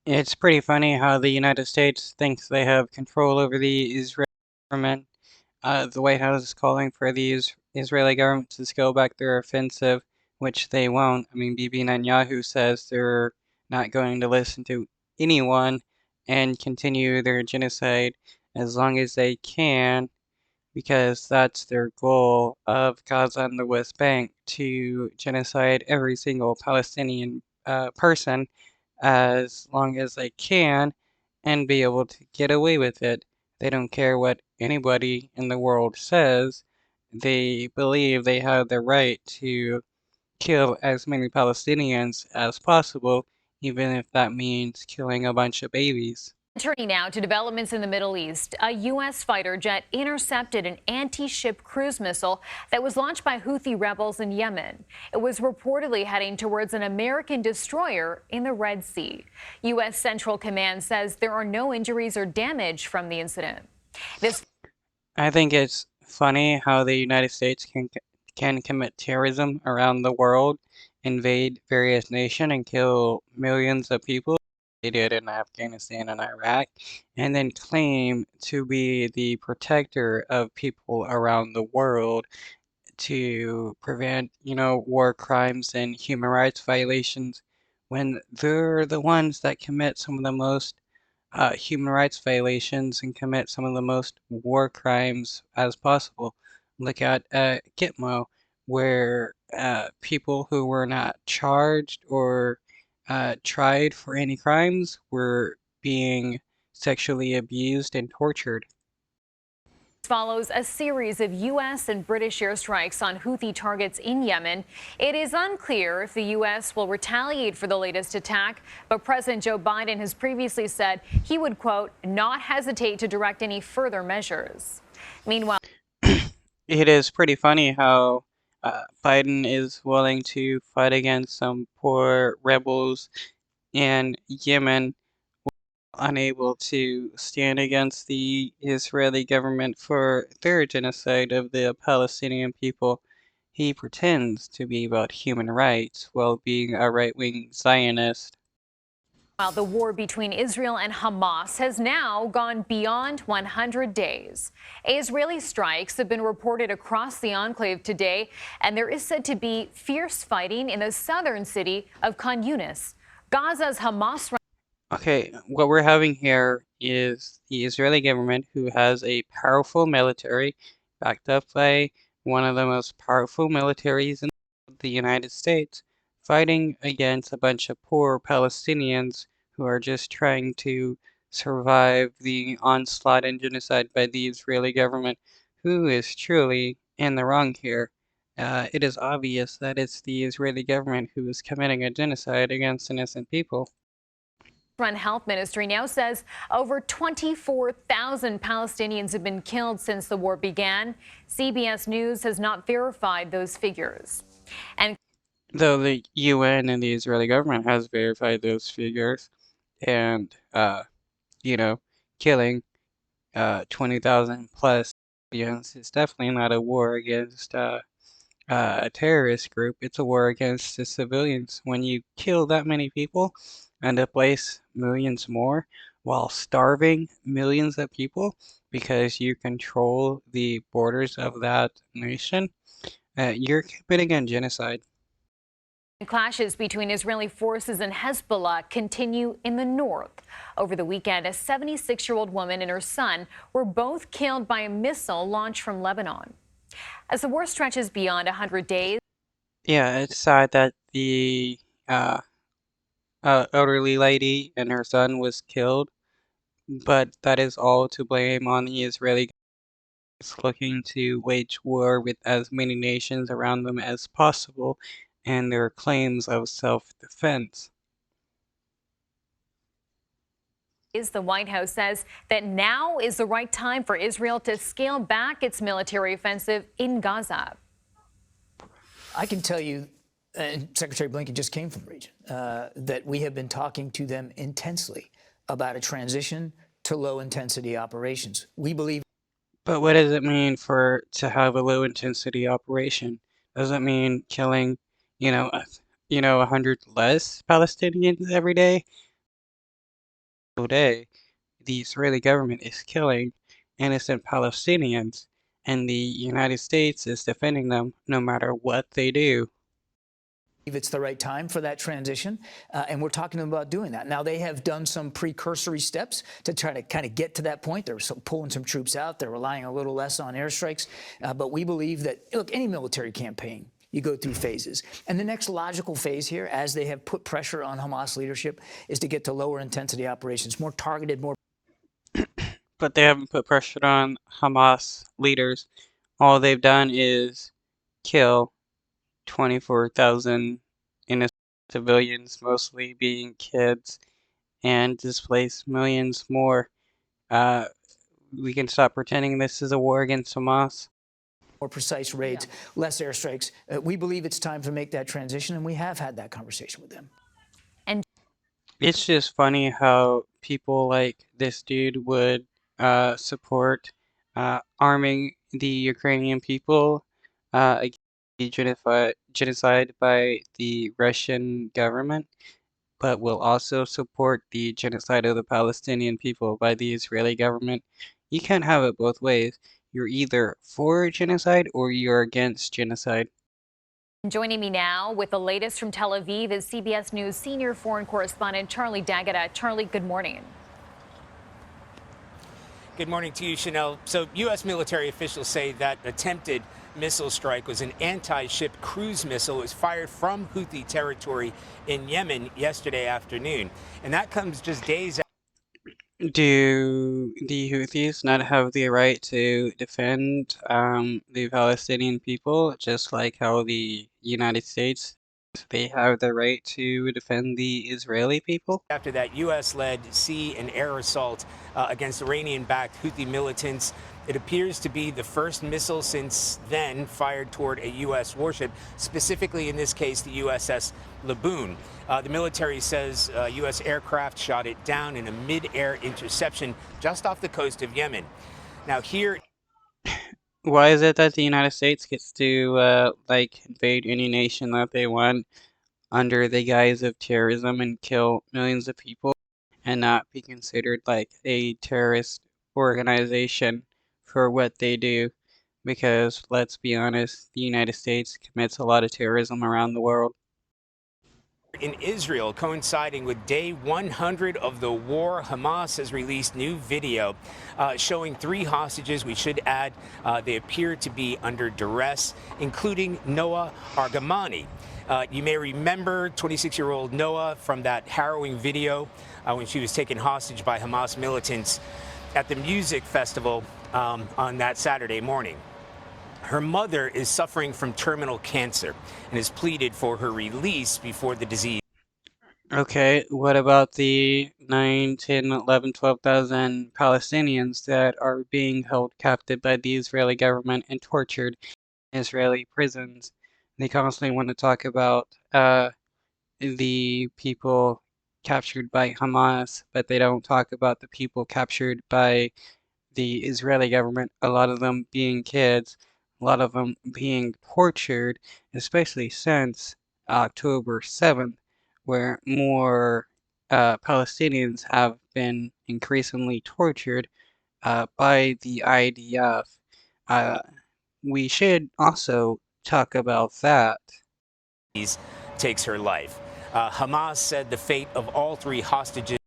It's pretty funny how the United States thinks they have control over the Israeli government. The White House is calling for the Israeli government to scale back their offensive, which they won't. I mean, Bibi Netanyahu says they're not going to listen to anyone and continue their genocide as long as they can, because that's their goal of Gaza and the West Bank, to genocide every single Palestinian person as long as they can and be able to get away with it. They don't care what anybody in the world says. They believe they have the right to kill as many Palestinians as possible, even if that means killing a bunch of babies. Turning now to developments in the Middle East, a U.S. fighter jet intercepted an anti-ship cruise missile that was launched by Houthi rebels in Yemen. It was reportedly heading towards an American destroyer in the Red Sea. U.S. Central Command says there are no injuries or damage from the incident. I think it's funny how the United States can commit terrorism around the world, invade various nations, and kill millions of people. They did in Afghanistan and Iraq, and then claim to be the protector of people around the world to prevent, war crimes and human rights violations, when they're the ones that commit some of the most human rights violations and commit some of the most war crimes as possible. Look at Gitmo, where people who were not charged or tried for any crimes were being sexually abused and tortured. Follows a series of U.S. and British airstrikes on Houthi targets in Yemen. It is unclear if the U.S. will retaliate for the latest attack, but President Joe Biden has previously said he would, quote, not hesitate to direct any further measures. Meanwhile, It is pretty funny how Biden is willing to fight against some poor rebels in Yemen, unable to stand against the Israeli government for their genocide of the Palestinian people. He pretends to be about human rights while being a right-wing Zionist. the war between Israel and Hamas has now gone beyond 100 days. Israeli strikes have been reported across the enclave today, and there is said to be fierce fighting in the southern city of Khan Yunis. Gaza's Hamas. Okay, what we're having here is the Israeli government, who has a powerful military backed up by one of the most powerful militaries in the United States, fighting against a bunch of poor Palestinians who are just trying to survive the onslaught and genocide by the Israeli government, who is truly in the wrong here. It is obvious that it's the Israeli government who is committing a genocide against innocent people. Run health ministry now says over 24,000 Palestinians have been killed since the war began. CBS News has not verified those figures. And Though the UN and the Israeli government has verified those figures, and you know, killing 20,000 plus civilians is definitely not a war against a terrorist group. It's a war against the civilians. When you kill that many people and displace millions more while starving millions of people because you control the borders of that nation, you're committing a genocide. clashes between Israeli forces and Hezbollah continue in the north. Over the weekend, a 76-year-old woman and her son were both killed by a missile launched from Lebanon. As the war stretches beyond 100 days, Yeah, it's sad that the uh, elderly lady and her son was killed, but that is all to blame on the Israeli government looking to wage war with as many nations around them as possible and their claims of self-defense. the White House says that now is the right time for Israel to scale back its military offensive in Gaza. I can tell you, and Secretary Blinken just came from the region, that we have been talking to them intensely about a transition to low-intensity operations. We believe. But what does it mean to have a low-intensity operation? Does it mean killing, 100 less Palestinians every day? day, the Israeli government is killing innocent Palestinians, and the United States is defending them no matter what they do. It's the right time for that transition, and we're talking to them about doing that. Now, they have done some precursory steps to try to kind of get to that point. They're pulling some troops out. They're relying a little less on airstrikes. But we believe that, look, any military campaign, you go through phases. And the next logical phase here, as they have put pressure on Hamas leadership, is to get to lower intensity operations, more targeted, more. But they haven't put pressure on Hamas leaders. All they've done is kill 24,000 innocent civilians, mostly being kids, and displace millions more. We can stop pretending this is a war against Hamas. More precise raids, less airstrikes. We believe it's time to make that transition, and we have had that conversation with them. And it's just funny how people like this dude would support arming the Ukrainian people against the genocide by the Russian government, but will also support the genocide of the Palestinian people by the Israeli government. You can't have it both ways. You're either for genocide or you're against genocide. joining me now with the latest from Tel Aviv is CBS News senior foreign correspondent Charlie D'Agata. Charlie, good morning. Good morning to you, Chanel. So U.S. military officials say that attempted missile strike was an anti-ship cruise missile. It was fired from Houthi territory in Yemen yesterday afternoon. And that comes just days after. Do the Houthis not have the right to defend the Palestinian people, just like how the United States, they have the right to defend the Israeli people? After that U.S.-led sea and air assault against Iranian-backed Houthi militants, it appears to be the first missile since then fired toward a U.S. warship, specifically in this case the USS Laboon. The military says U.S. aircraft shot it down in a mid-air interception just off the coast of Yemen. Now here. Why is it that the United States gets to like invade any nation that they want under the guise of terrorism and kill millions of people and not be considered like a terrorist organization for what they do? Because let's be honest, the United States commits a lot of terrorism around the world. In Israel, coinciding with day 100 of the war, Hamas has released new video showing 3 hostages. We should add they appear to be under duress, including Noah Argamani. You may remember 26-year-old Noah from that harrowing video when she was taken hostage by Hamas militants at the music festival on that Saturday morning. Her mother is suffering from terminal cancer and has pleaded for her release before the disease. Okay, what about the 9, 10, 11, 12,000 Palestinians that are being held captive by the Israeli government and tortured in Israeli prisons? They constantly want to talk about the people captured by Hamas, but they don't talk about the people captured by the Israeli government, a lot of them being kids, a lot of them being tortured, especially since October 7th, where more Palestinians have been increasingly tortured by the IDF. We should also talk about that. Takes her life. Hamas said the fate of all 3 hostages